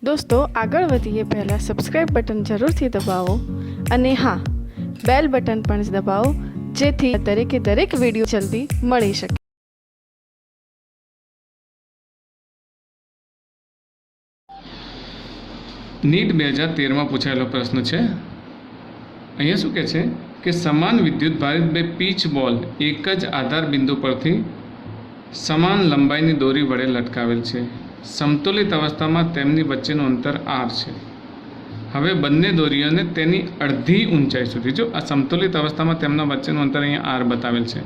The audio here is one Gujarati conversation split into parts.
दोस्तों આગળ વધીએ પહેલાં સબસ્ક્રાઇબ બટન જરૂરથી દબાવો અને હા બેલ બટન પણ દબાવો જેથી દરેક વિડીયો જલ્દી મળી શકે। નીટ 2013 પૂછાયેલો પ્રશ્ન છે। અહીંયા શું કહે છે કે સમાન વિદ્યુત ભારિત બે પીચ બોલ એક જ આધાર બિંદુ પરથી સમાન લંબાઈની દોરી વડે લટકાવેલ છે। સમતુલિત અવસ્થામાં તેમની વચ્ચેનું અંતર r છે। હવે બંને દોરીઓને તેની અડધી ઊંચાઈ સુધી, જો આ સમતુલિત અવસ્થામાં તેમના વચ્ચેનું અંતર અહીંયા r બતાવેલ છે,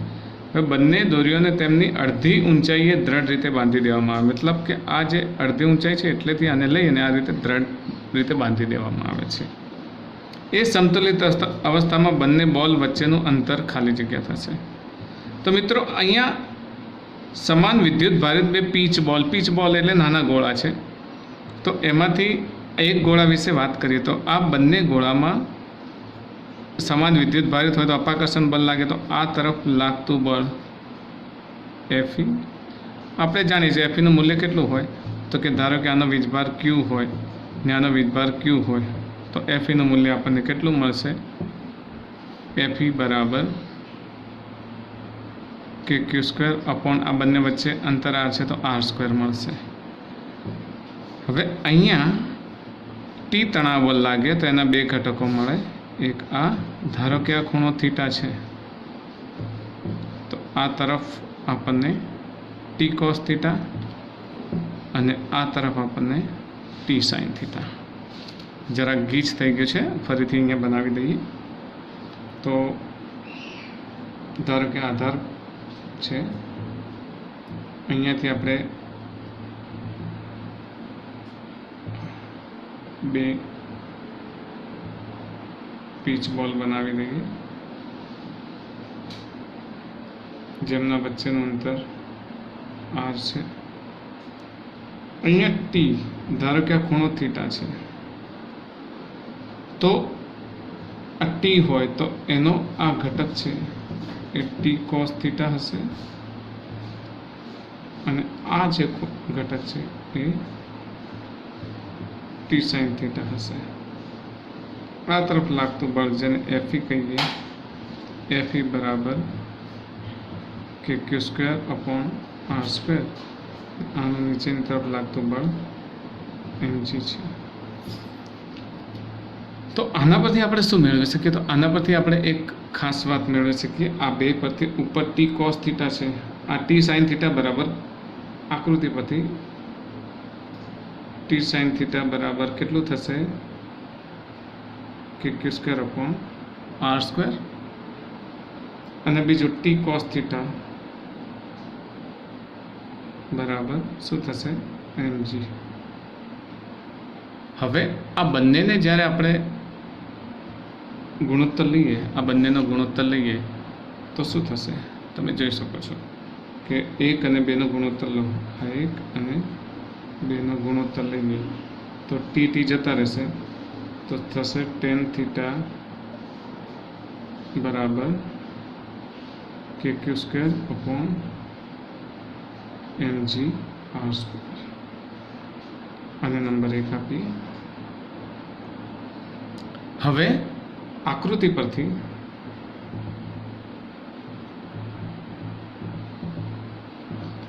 હવે બંને દોરીઓને તેમની અડધી ઊંચાઈએ દ્રઢ રીતે બાંધી દેવામાં આવે। મતલબ કે આ જે અડધી ઊંચાઈ છે એટલેથી આને લઈ અને આ રીતે દ્રઢ રીતે બાંધી દેવામાં આવે છે। એ સમતુલિત અવસ્થામાં બંને બોલ વચ્ચેનું અંતર ખાલી જગ્યા થશે। તો મિત્રો અહીંયા સમાન વિદ્યુત ભારિત બે પીચ બોલ એટલે નાના ગોળા છે। તો એમાંથી એક ગોળા વિશે વાત કરીએ તો આ બંને ગોળામાં સમાન વિદ્યુત ભારિત હોય તો અપાકર્ષણ બળ લાગે તો આ તરફ લાગતું બળ Fe આપણે જાણીએ છીએ Feનું મૂલ્ય કેટલું હોય તો કે ધારો કે આનો વીજભાર Q હોય ને આનો વીજભાર Q હોય તો Feનું મૂલ્ય આપણને કેટલું મળશે? Fe બરાબર kq² અપોન આ બંને વચ્ચે અંતર r છે તો r² મળશે। હવે અહીંયા T તણાવ બળ લાગે તો એના બે ઘટકો મળે। એક આ, ધારો કે આ ખૂણો થીટા છે તો આ તરફ આપણને T cos થીટા અને આ તરફ આપણને T sin થીટા। જરા ગીચ થઈ ગયું છે, ફરીથી અહીંયા બનાવી દઈએ તો ધારો કે આધાર છે, અહીંયાથી આપણે બે પીચ બોલ બનાવી દઈએ જેમના વચ્ચેનું અંતર r છે। અહીંયા T, ધારો કે આ ખૂણો થીટા છે તો આ T હોય તો એનો આ ઘટક છે એ T cos થીટા હશે અને આ જે ઘટક છે એ T sin થીટા હશે। આ તરફ લાગતું બળ જેને Fe કહીએ, Fe બરાબર kq² અપોન r², આનું નીચેની તરફ લાગતું બળ mg છે। તો આના પરથી આપણે શું મેળવી શકીએ? તો આના પરથી આપણે એક ખાસ વાત મેળવી શકીએ। આ બે પરથી ઉપર T cos થીટા છે, આ T sin થીટા બરાબર આકૃતિ પરથી T sin થીટા બરાબર કેટલું થશે? kq² અપોન r² અને બીજું T cos થીટા બરાબર શું થશે? mg। હવે આ બંનેને જ્યારે આપણે ગુણોત્તર લઈએ, આ બંનેનો ગુણોત્તર લઈએ તો શું થશે? તમે જોઈ શકો છો કે 1 અને 2 નો ગુણોત્તર લો, આ 1 અને 2 નો ગુણોત્તર લઈએ તો T જતા રહેશે તો થશે tan થીટા બરાબર kq² અપોન mg r², અને નંબર 1 આપીએ। હવે આકૃતિ પરથી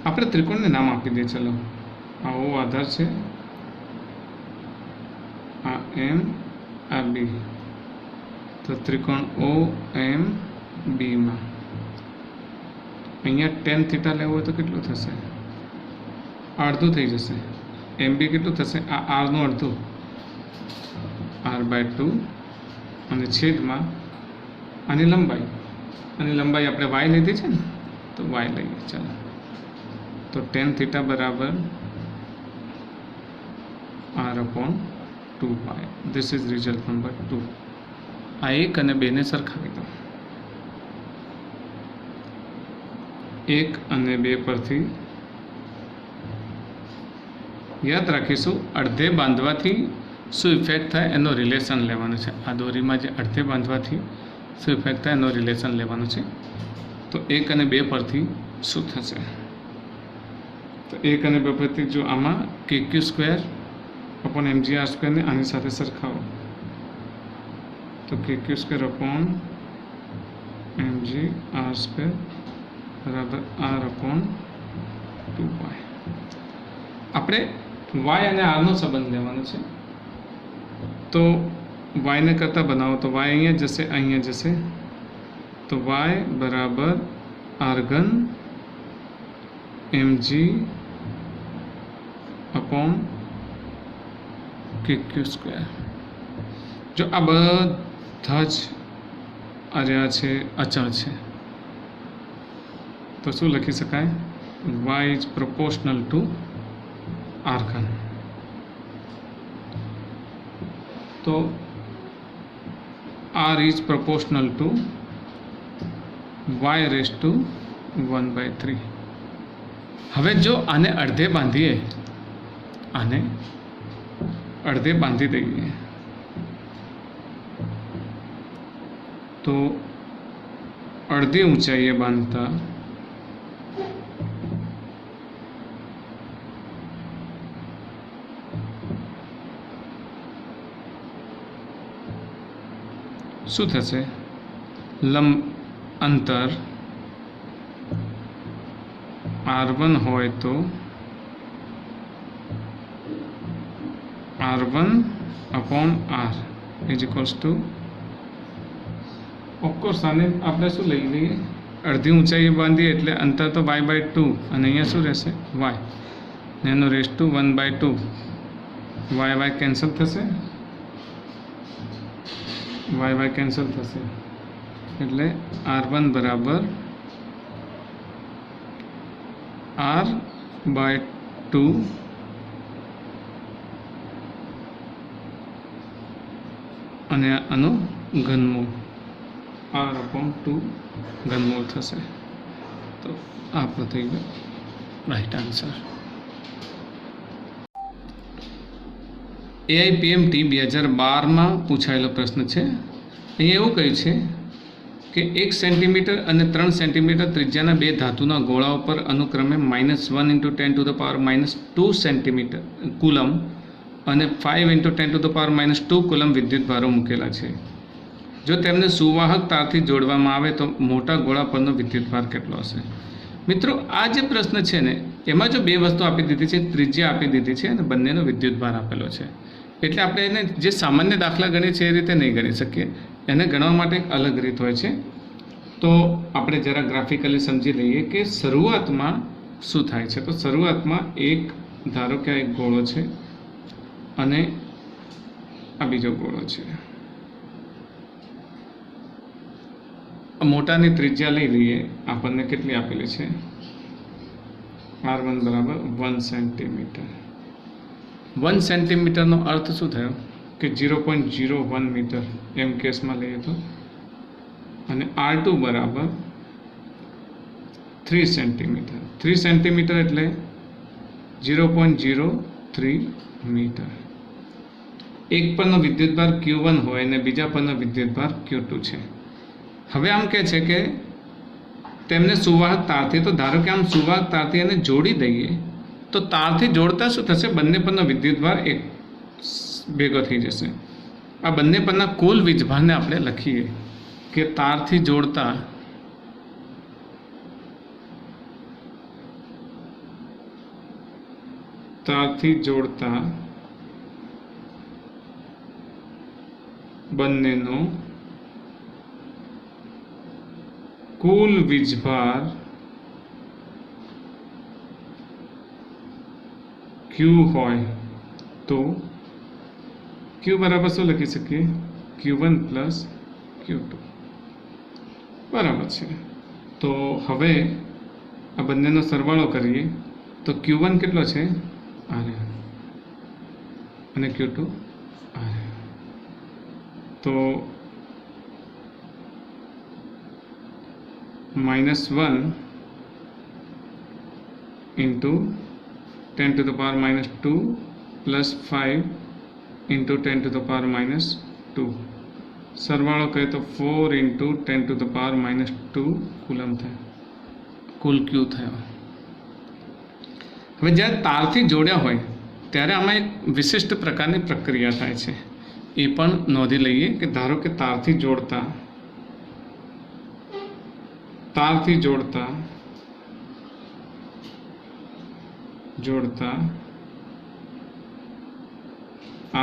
આપણે ત્રિકોણને નામ આપી દઈએ। ચલો, આ O આધાર છે, આ M, આ B, તો ત્રિકોણ OMB માં અહીંયા tan થીટા લેવું હોય તો કેટલું થશે? અડધું થઈ જશે। MB કેટલું થશે? આ r નું અડધું, r/2, અને છેદમાં આની લંબાઈ આપણે y લીધી છે ને તો y લઈએ। ચાલો, તો tan થીટા બરાબર r/2π। This is result number 2। આ 1 અને 2 ને સરખાવી દો। 1 અને 2 પરથી યાદ રાખીશું અડધે બાંધવાથી શું ઇફેક્ટ થાય એનો રિલેશન લેવાનું છે। આ દોરીમાં જે અડધે બાંધવાથી શું ઇફેક્ટ થાય એનો રિલેશન લેવાનું છે। તો 1 અને 2 પરથી શું થશે? તો 1 અને 2 પરથી જો આમાં kq² अपॉन mg r² ने आनी साथे सरखावो तो kq² अपॉन mg r² बराबर r अपॉन 2y। આપણે y અને r નો સંબંધ લેવાનો છે તો y ને કરતા બનાવો તો y અહીંયા જશે તો y બરાબર r³ mg अपॉन kq²। જો આ બધા જ આર્યા છે અચળ છે તો શું લખી શકાય y is proportional two r³। તો r is proportional two y⁻⁴। હવે જો આને અડધે બાંધીએ આને અડધે બાંધી દઈએ તો અડધી ઊંચાઈએ બાંધતા શું થશે લંબ અંતર r1 હોય તો r1 upon r is equals to of course आने આપણે શું લઈ લઈએ અડધી ઊંચાઈએ બાંધીએ એટલે અંતર તો y/2 અને અહીંયા શું રહેશે y ને એનો રેસ ટુ 1/2 y કેન્સલ થશે y કેન્સલ થશે એટલે r1 બરાબર r/2 અને આનું ઘનમૂળ r/2 ઘનમૂળ થશે તો આપણો થઈ ગયો રાઈટ આન્સર। AIPMT 2012માં પૂછાયેલો પ્રશ્ન છે। અહીંયા એવું કહ્યું છે કે 1 સેન્ટીમીટર અને 3 સેન્ટીમીટર ત્રિજ્યાના બે ધાતુના ગોળાઓ પર અનુક્રમે -1 × 10⁻² સેન્ટીમીટર કુલમ અને 5 × 10⁻² કુલમ વિદ્યુત ભારો મૂકેલા છે। જો તેમને સુવાહક તારથી જોડવામાં આવે તો મોટા ગોળા પરનો વિદ્યુત ભાર કેટલો હશે? મિત્રો આ જે પ્રશ્ન છે ને એમાં જો બે વસ્તુ આપી દીધી છે, ત્રિજ્યા આપી દીધી છે અને બંનેનો વિદ્યુત ભાર આપેલો છે, એટલે આપણે એને જે સામાન્ય દાખલા ગણીએ છીએ એ રીતે નહીં ગણી શકીએ, એને ગણવા માટે એક અલગ રીત હોય છે। તો આપણે જરા ગ્રાફિકલી સમજી લઈએ કે શરૂઆતમાં શું થાય છે। તો શરૂઆતમાં એક ધારો કે આ એક ગોળો છે અને આ બીજો ગોળો છે, મોટાની ત્રિજ્યા લઈ લઈએ, આપણને કેટલી આપેલી છે r1 બરાબર 1 સેન્ટીમીટર। 1 સેન્ટીમીટરનો અર્થ શું થયો કે 0.01 મીટર એમ કેસમાં લઈએ તો, અને r2 બરાબર 3 સેન્ટીમીટર। 3 સેન્ટીમીટર એટલે 0.03 મીટર। એક પરનો વિદ્યુતભાર Q1 હોય અને બીજા પરનો વિદ્યુતભાર Q2 છે। હવે આમ કહે છે કે તેમને સુવાહક તારથી, તો ધારો કે આમ સુવાહક તારથી એને જોડી દઈએ તો તારથી જોડતા શું થશે, બંને પરનો વિદ્યુતભાર એક ભેગો થઈ જશે। આ બંને પરના કુલ વીજભારને આપણે લખીએ કે તારથી જોડતા બંનેનો કુલ વીજભાર Q હોય તો Q બરાબર શું લખી શકીએ, Q1 + Q2 બરાબર છે। તો હવે આ બંનેનો સરવાળો કરીએ તો Q1 કેટલો છે r અને Q2 r, તો -1 × 10⁻² + 5 × 10⁻², સરવાળો કહે તો 4 × 10⁻² કુલમ થાય, કુલ Q થયો। હવે જ્યારે તારથી જોડ્યા હોય ત્યારે આમાં એક વિશિષ્ટ પ્રકારની પ્રક્રિયા થાય છે, એ પણ નોંધી લઈએ કે ધારો કે તારથી જોડતા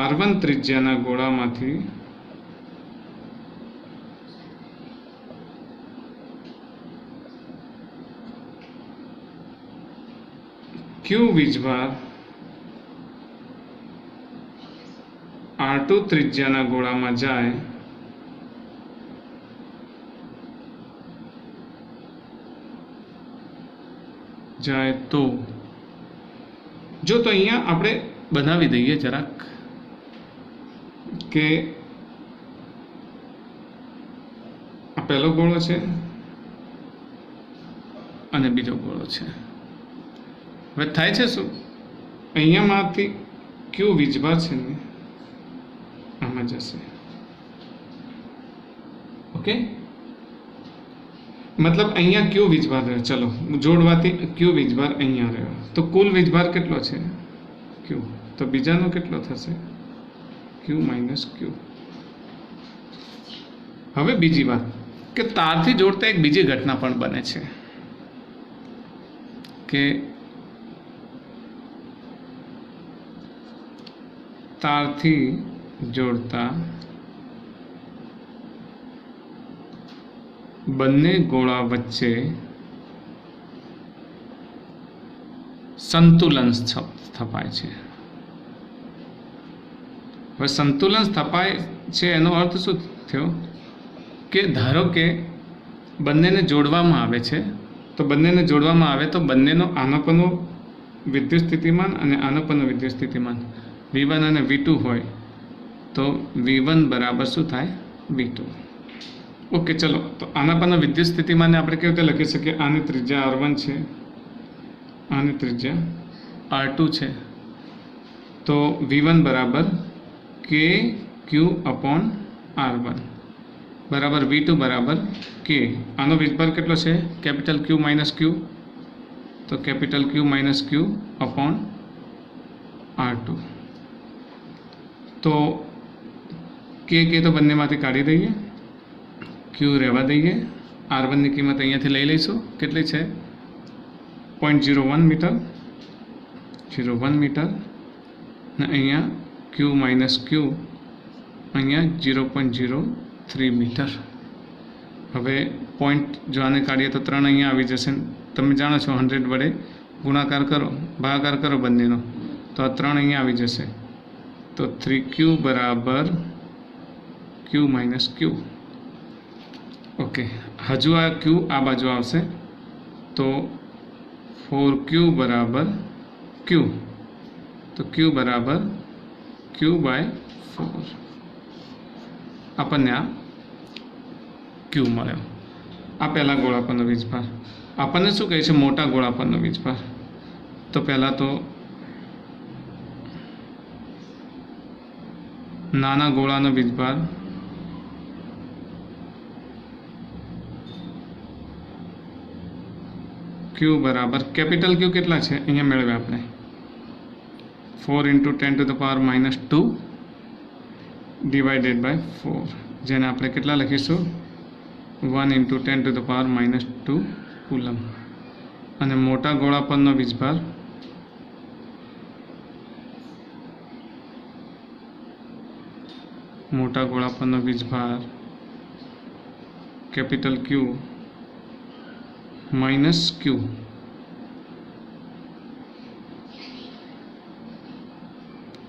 R1 ત્રિજ્યાના ગોળામાંથી Q વીજભાર R2 ત્રિજ્યાના ગોળામાં જાય તો જો તો અહીંયા આપણે બનાવી દઈએ જરાક કે આ પહેલો ગોળો છે અને બીજો ગોળો છે. હવે થાય છે શું, અહીંયામાંથી Q વીજભાર છે ને આમાં જશે. ઓકે, મતલબ અહીંયા Q વીજભાર રહ્યો, ચલો જોડવાથી Q વીજભાર અહીંયા રહ્યો, તો કુલ વીજભાર કેટલો છે Q, તો બીજાનો કેટલો થશે Q માઇનસ Q. હવે બીજી વાત કે તારથી જોડતા એક બીજી ઘટના પણ બને છે કે તારથી જોડતા બંને ગોળા વચ્ચે સંતુલન સ્થપાય છે. હવે સંતુલન સ્થપાય છે એનો અર્થ શું થયો કે ધારો કે બંનેને જોડવામાં આવે છે, તો બંનેને જોડવામાં આવે તો બંનેનો આનોપનો વિદ્યુત સ્થિતિમાન અને આનોપનો વિદ્યુત સ્થિતિમાન V1 અને V2 હોય તો V1 બરાબર શું થાય V2. ઓકે, ચલો તો આનાપાના વિદ્યુત સ્થિતિમાનને આપણે કેવી રીતે લખી શકીએ, આની ત્રિજ્યા R1 છે, આની ત્રિજ્યા R2 છે, તો V1 બરાબર KQ અપોન R1 બરાબર V2 બરાબર K. આનો વીજભાર કેટલો છે કેપિટલ Q માઇનસ Q, તો capital Q minus Q upon R2. તો K તો બંનેમાંથી કાઢી દઈએ, Q રહેવા દઈએ, R1ની કિંમત અહીંયાથી લઈ લઈશું, કેટલી છે 0.01 મીટર, 0.1 મીટર, ને અહીંયા Q માઇનસ Q અહીંયા 0.03 મીટર. હવે પોઈન્ટ જો આને કાઢીએ તો 3 અહીંયા આવી જશે. તમે જાણો છો 100 વડે ગુણાકાર કરો, ભાગાકાર કરો બંનેનો, તો આ 3 અહીંયા આવી જશે. તો 3Q બરાબર Q માઇનસ Q. ઓકે, હજુ આ Q આ બાજુ આવશે તો 4Q બરાબર Q, તો Q બરાબર Q બાય 4. આપણને આ Q મળ્યો. આ પહેલા ગોળા પરનો વીજભાર. આપણને શું કહે છે મોટા ગોળા પરનો વીજભાર. તો પહેલાં તો નાના ગોળાનો વીજભાર Q બરાબર કેપિટલ Q કેટલા છે અહીંયા મેળવ્યા આપણે 4 × 10⁻² ડિવાઇડેડ બાય 4, જેને આપણે કેટલા લખીશું 1 × 10⁻² કુલમ. અને મોટા ગોળા પરનો વીજભાર કેપિટલ Q માઇનસ Q,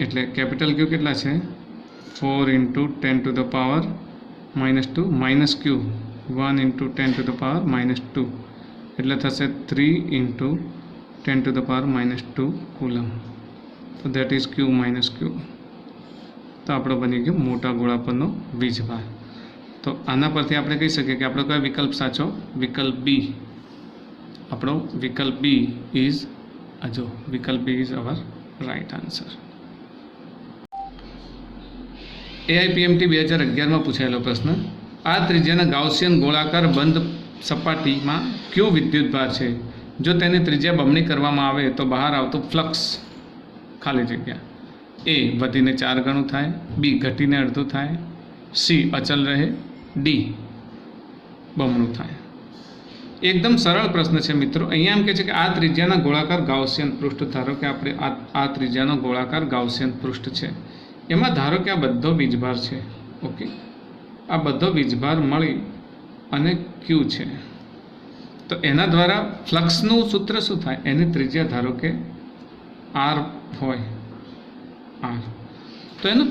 એટલે કેપિટલ Q કેટલા છે 4 × 10⁻² માઇનસ Q 1 × 10⁻², એટલે થશે 3 × 10⁻² કુલમ. તો that is Q minus Q. તો આપણો બની ગયો મોટા ગોળા પરનો વીજભાર. તો આના પરથી આપણે કહી શકીએ કે આપણો કયો વિકલ્પ સાચો, વિકલ્પ બી. આપણો વિકલ્પ B is our right answer. AIPMT 2011માં પૂછાયેલો પ્રશ્ન, આ ત્રિજ્યાના ગાઉસિયન ગોળાકાર બંધ સપાટીમાં Q વિદ્યુતભાર છે, જો તેની ત્રિજ્યા બમણી કરવામાં આવે તો બહાર આવતું ફ્લક્સ ખાલી જગ્યા. એ વધીને 4 ગણું થાય, બી ઘટીને અડધું થાય, સી અચલ રહે, ડી બમણું થાય. એકદમ સરળ પ્રશ્ન છે મિત્રો. અહીંયા એમ કહે છે કે આ ત્રિજ્યાના ગોળાકાર ગાઉસિયન પૃષ્ઠ, ધારો કે આપણે આ ત્રિજ્યાનો ગોળાકાર ગાઉસિયન પૃષ્ઠ છે, એમાં ધારો કે આ બધો વીજભાર છે. ઓકે, આ બધો વીજભાર મળી અને ક્યુ છે. તો એના દ્વારા ફ્લક્સનું સૂત્ર શું થાય? એની ત્રિજ્યા ધારો કે આર હોય, આર, તો એનું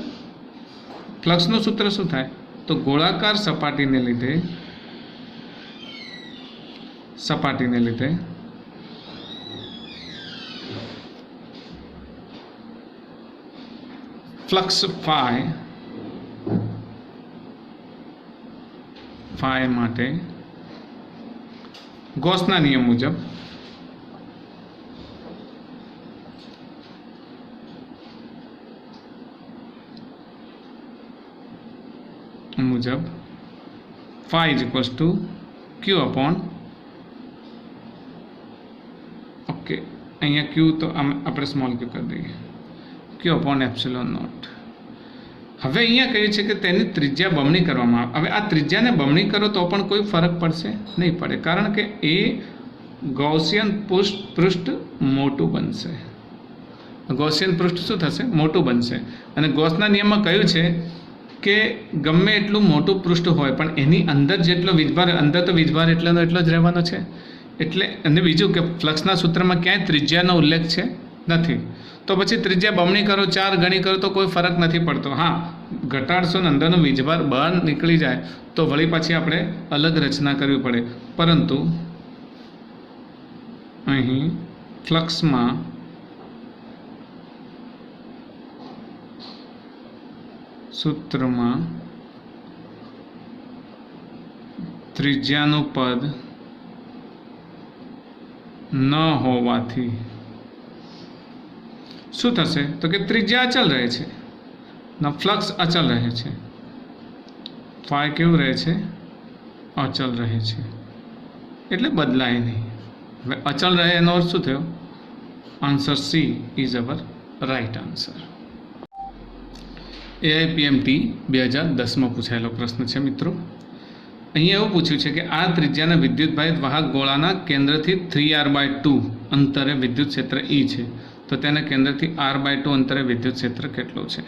ફ્લક્સનું સૂત્ર શું થાય? તો ગોળાકાર સપાટીને લીધે ફ્લક્સ ફાઈ માટે ગૌસના નિયમ મુજબ phi is equals to q upon, okay, અહીંયા q તો આપણે સ્મોલ q કરી દઈએ, q upon એપ્સિલોન નોટ. હવે અહીંયા કહ્યું છે કે તેની ત્રિજ્યા બમણી કરવામાં આવે. હવે આ ત્રિજ્યાને બમણી કરો તો પણ કોઈ ફરક પડશે નહીં પડે, કારણ કે એ ગૌસિયન પૃષ્ઠ મોટું બનશે. ગૌસિયન પૃષ્ઠ શું થશે? મોટું બનશે. અને ગૌસના નિયમમાં કહ્યું છે કે ગમે એટલું મોટું પૃષ્ઠ હોય પણ એની અંદર જેટલો વીજભાર, અંદર તો વીજભાર એટલો જ રહેવાનો છે. એટલે અને બીજું કે ફ્લક્સના સૂત્રમાં ક્યાંય ત્રિજ્યાનો ઉલ્લેખ છે નથી. તો પછી ત્રિજ્યા બમણી કરો, 4 ગણી કરો તો કોઈ ફરક નથી પડતો. હા, ઘટાડશો ને અંદરનો વીજભાર બહાર નીકળી જાય તો વળી પાછી આપણે અલગ રચના કરવી પડે. પરંતુ અહીં ફ્લક્સમાં સૂત્રમાં ત્રિજ્યાનું પદ ન હોવાથી શું થશે? તો કે ત્રિજ્યા અચલ રહે છે, ફ્લક્સ અચલ રહે છે, ફાઈ કેવું રહે છે? અચલ રહે છે, એટલે બદલાય નહીં. હવે અચલ રહે એનો અર્થ શું થયો? Answer she is our right answer. AIPMT 2010માં પૂછાયેલો પ્રશ્ન છે મિત્રો. અહીંયા એવું પૂછ્યું છે કે આ ત્રિજ્યાના વિદ્યુતભારિત વાહક ગોળાના કેન્દ્રથી 3r/2 અંતરે વિદ્યુત ક્ષેત્ર E છે, તો તેના કેન્દ્રથી r/2 અંતરે વિદ્યુત ક્ષેત્ર કેટલું છે?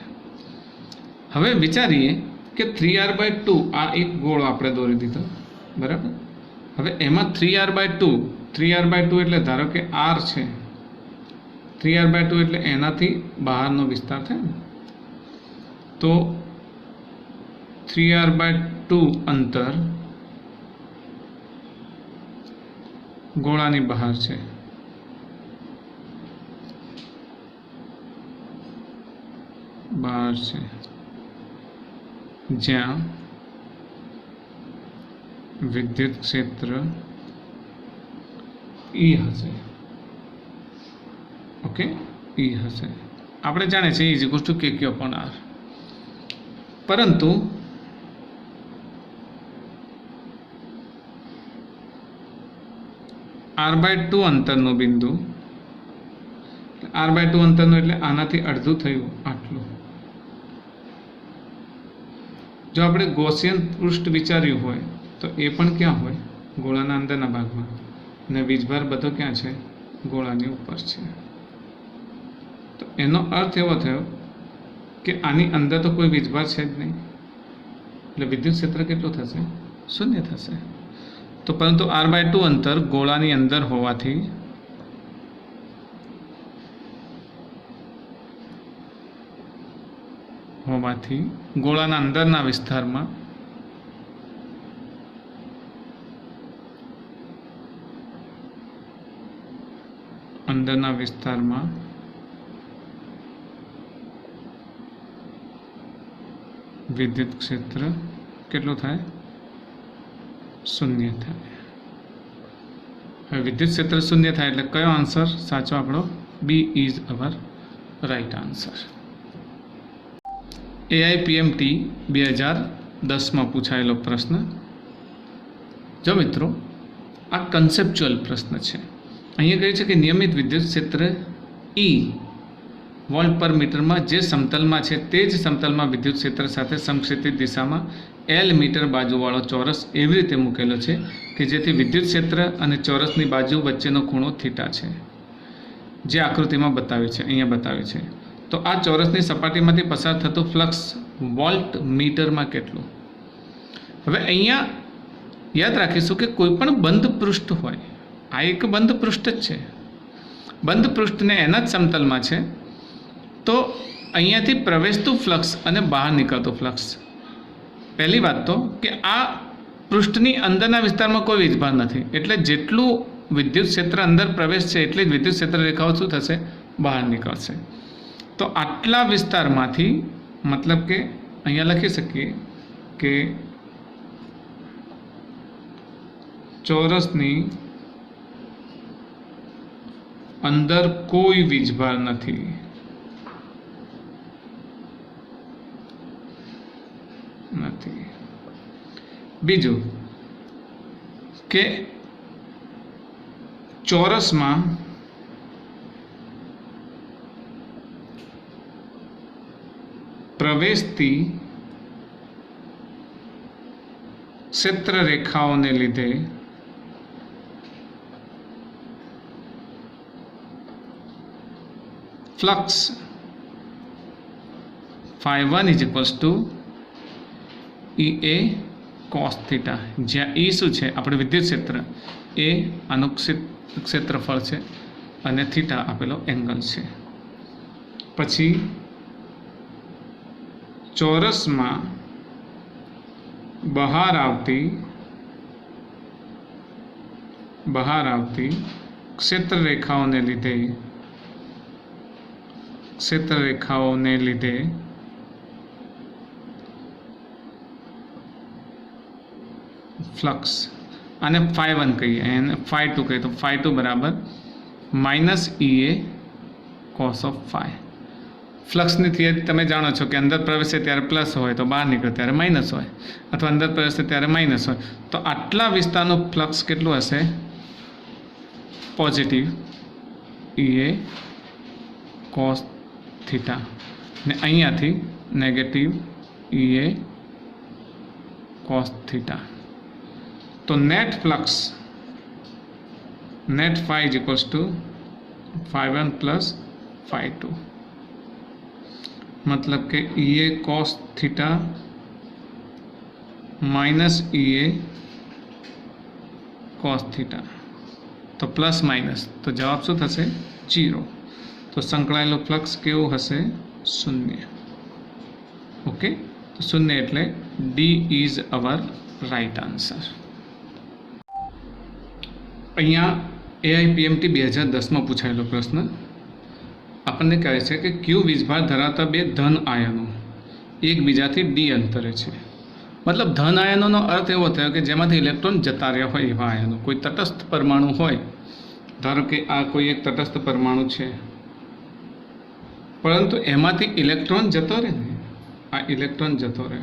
હવે વિચારીએ કે 3r/2 આ એક ગોળો આપણે દોરી દીધો, બરાબર. હવે એમાં 3r/2 એટલે ધારો કે r છે, 3r/2 એટલે એનાથી બહારનો વિસ્તાર થાય ને, તો 3r/2 અંતર ગોળાની બહાર છે. જ્યાં વિદ્યુત ક્ષેત્ર E હશે. ઓકે, E હશે. આપણે જાણીએ છીએ E = kq/r. પરંતુ r/2 અંતરનું બિંદુ, r/2 અંતરનું એટલે આનાથી અડધું થયું આટલું. જો આપણે ગૌસિયન પૃષ્ઠ વિચાર્યું હોય તો એ પણ ક્યાં હોય? ગોળાના અંદરના ભાગમાં. અને વીજભાર બધો ક્યાં છે? ગોળાની ઉપર છે. તો એનો અર્થ એવો થયો કે આની અંદર તો કોઈ વીજભાર છે જ નહીં, એટલે વિદ્યુત ક્ષેત્ર કેટલું થશે? 0 થશે. તો પરંતુ r/2 અંતર ગોળાની અંદર હોવાથી ગોળાના અંદરના વિસ્તારમાં વિદ્યુત ક્ષેત્ર કેટલું થાય? 0 થાય. હવે વિદ્યુત ક્ષેત્ર 0 થાય એટલે કયો આન્સર સાચો આપણો? B is our right answer. AIPMT 2010માં પૂછાયેલો પ્રશ્ન. જો મિત્રો, આ કન્સેપ્ચ્યુઅલ પ્રશ્ન છે. અહીંયા કહ્યું છે કે નિયમિત વિદ્યુત ક્ષેત્ર E વોલ્ટ પર મીટરમાં જે સમતલમાં છે તે જ સમતલમાં વિદ્યુત ક્ષેત્ર સાથે સમક્ષિતિજ દિશામાં L મીટર બાજુવાળો ચોરસ એવી રીતે મૂકેલો છે કે જેથી વિદ્યુત ક્ષેત્ર અને ચોરસની બાજુ વચ્ચેનો ખૂણો થીટા છે, જે આકૃતિમાં બતાવ્યું છે, અહીંયા બતાવ્યું છે. તો આ ચોરસની સપાટીમાંથી પસાર થતું ફ્લક્સ વોલ્ટ મીટરમાં કેટલું? હવે અહીંયા યાદ રાખીશું કે કોઈ પણ બંધ પૃષ્ઠ હોય, આ એક બંધ પૃષ્ઠ જ છે, બંધ પૃષ્ઠને એના જ સમતલમાં છે, તો અહીંયાથી પ્રવેશતું ફ્લક્સ અને બહાર નીકળતું ફ્લક્સ, પહેલી વાત તો કે આ પૃષ્ઠની અંદરના વિસ્તારમાં કોઈ વીજભાર નથી, એટલે જેટલું વિદ્યુત ક્ષેત્ર અંદર પ્રવેશ છે એટલી જ વિદ્યુત ક્ષેત્ર રેખાઓ શું થશે? બહાર નીકળશે. તો આટલા વિસ્તારમાંથી, મતલબ કે અહીંયા લખી શકીએ કે ચોરસની અંદર કોઈ વીજભાર નથી. બીજું કે ચોરસમાં પ્રવેશતી ક્ષેત્ર રેખાઓને લીધે ફ્લક્સ φ1 = EA cos થીટા, જ્યાં E શું છે? આપણે વિદ્યુત ક્ષેત્ર, એ આનું ક્ષેત્રફળ છે અને થીટા આપેલો એંગલ છે. પછી ચોરસમાં બહાર આવતી ક્ષેત્ર રેખાઓને લીધે ફ્લક્સ, આને φ1 કહીએ અને φ2 કહીએ, તો φ2 બરાબર -EA cos of phi. ફ્લક્સની થિયરી તમે જાણો છો કે અંદર પ્રવેશે ત્યારે પ્લસ હોય, તો બહાર નીકળે ત્યારે માઇનસ હોય, અથવા અંદર પ્રવેશે ત્યારે માઇનસ હોય. તો આટલા વિસ્તારનું ફ્લક્સ કેટલું હશે? પોઝિટિવ EA cos થીટા, ને અહીંયાથી નેગેટિવ EA cos થીટા. તો નેટ ફ્લક્સ, નેટ phi = φ1 + φ2, मतलब કે EA cos theta -EA cos theta, તો પ્લસ માઇનસ, તો જવાબ શું થશે? 0. તો સંકળાયેલો ફ્લક્સ કેવું હશે? 0. ઓકે, તો 0 એટલે D is our right answer. અહીંયા AIPMT 2010માં પૂછાયેલો પ્રશ્ન આપણને કહે છે કે ક્યુ વીજભાર ધરાવતા બે ધન આયનો એકબીજાથી ડી અંતરે છે. મતલબ ધન આયનોનો અર્થ એવો થયો કે જેમાંથી ઇલેક્ટ્રોન જતા રહ્યા હોય એવા આયનો. કોઈ તટસ્થ પરમાણુ હોય, ધારો કે આ કોઈ એક તટસ્થ પરમાણુ છે, પરંતુ એમાંથી ઇલેક્ટ્રોન જતો રહે ને, આ ઇલેક્ટ્રોન જતો રહે,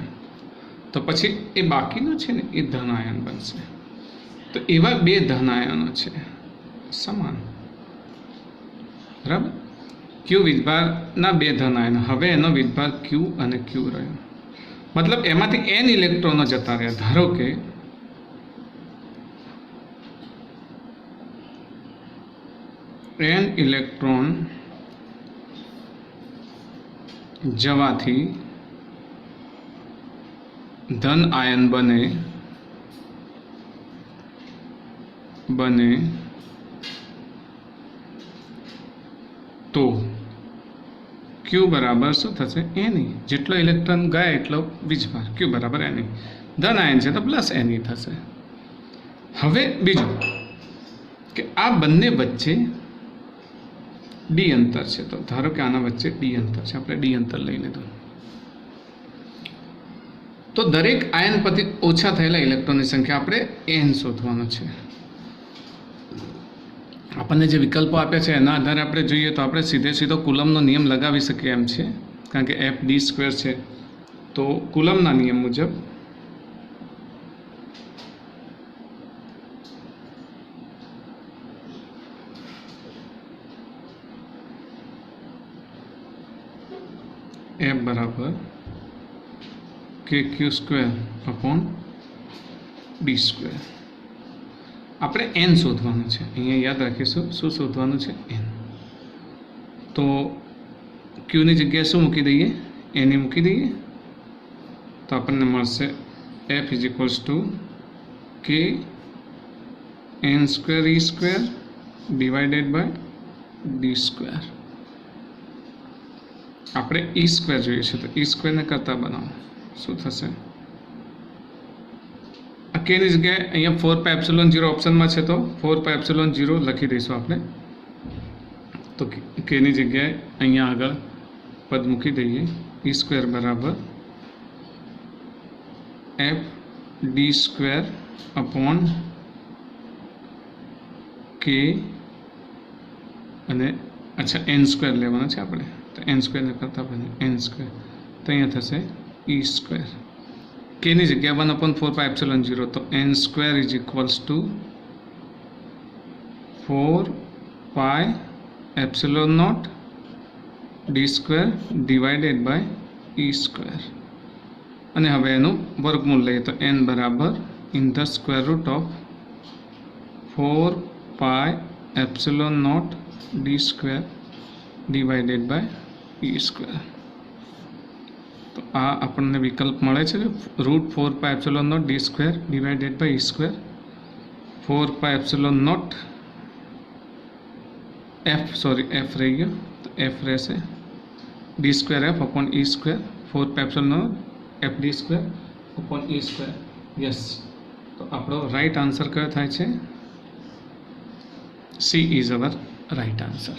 તો પછી એ બાકીનો છે ને એ ધન આયન બનશે. તો એવા બે ધન આયનો છે સમાન, બરાબર. ક્યુ વીજભારના બે ધન આયનો, હવે એનો વીજભાર ક્યુ અને ક્યુ રહ્યો, મતલબ એમાંથી n ઇલેક્ટ્રોનો જતા રહ્યા. ધારો કે n ઇલેક્ટ્રોન જવાથી ધન આયન બને તો ક્યુ બરાબર શું થશે? એની. જેટલો ઇલેક્ટ્રોન ગયા એટલો વીજભાર, ક્યુ બરાબર એની. ધન આયન છે તો પ્લસ એની થશે. હવે બીજું કે આ બંને વચ્ચે ડી અંતર છે, તો ધારો કે આના વચ્ચે ડી અંતર છે, આપણે ડી અંતર લઈ લીધું. તો દરેક આયન પરથી ઓછા થયેલા ઇલેક્ટ્રોનની સંખ્યા આપણે n શોધવાનો છે. આપણને જે વિકલ્પો આપ્યા છે એના આધારે આપણે જોઈએ તો આપણે સીધો કુલમનો નિયમ લગાવી શકીએ એમ છે, કારણ કે FD² છે. તો કુલમના નિયમ મુજબ એફ બરાબર કે Q square upon D square. આપણે એન શોધવાનું છે. અહીંયા યાદ રાખીશું શું શોધવાનું છે, એન. તો ક્યુની જગ્યાએ શું મૂકી દઈએ, એની મૂકી દઈએ તો આપણને મળશે F is equals to K N square E square divided by D square. આપણે ઈ સ્ક્વેર જોઈએ છે તો ઈ સ્ક્વેરને કરતા બનાવો શું થશે, આ કેની જગ્યાએ અહીંયા 4πε0 ઓપ્શનમાં છે તો 4πε0 લખી દઈશું આપણે. તો કેની જગ્યાએ અહીંયા આગળ પદ મૂકી દઈએ. ઈ સ્ક્વેર બરાબર F D square upon k અને અચ્છા એન સ્ક્વેર લેવાનો છે આપણે તો એન સ્ક્વેરને કરતા બને એન સ્ક્વેર તો અહીંયા થશે ઈ સ્ક્વેર. કેની જગ્યા 1/4πε0 તો N square is equals to 4πε0 D square divided by E square. અને હવે એનું વર્ગમૂળ લઈએ તો એન બરાબર in the square root of 4πε0 D square divided by E square. તો આ આપણને વિકલ્પ મળે છે root 4πε0 D square divided by E square. 4πε0 F રહી ગયો તો એફ રહેશે D square F upon E square 4πε0 F D square upon E square. Yes, તો આપણો રાઈટ આન્સર કયો થાય છે, she is our right answer.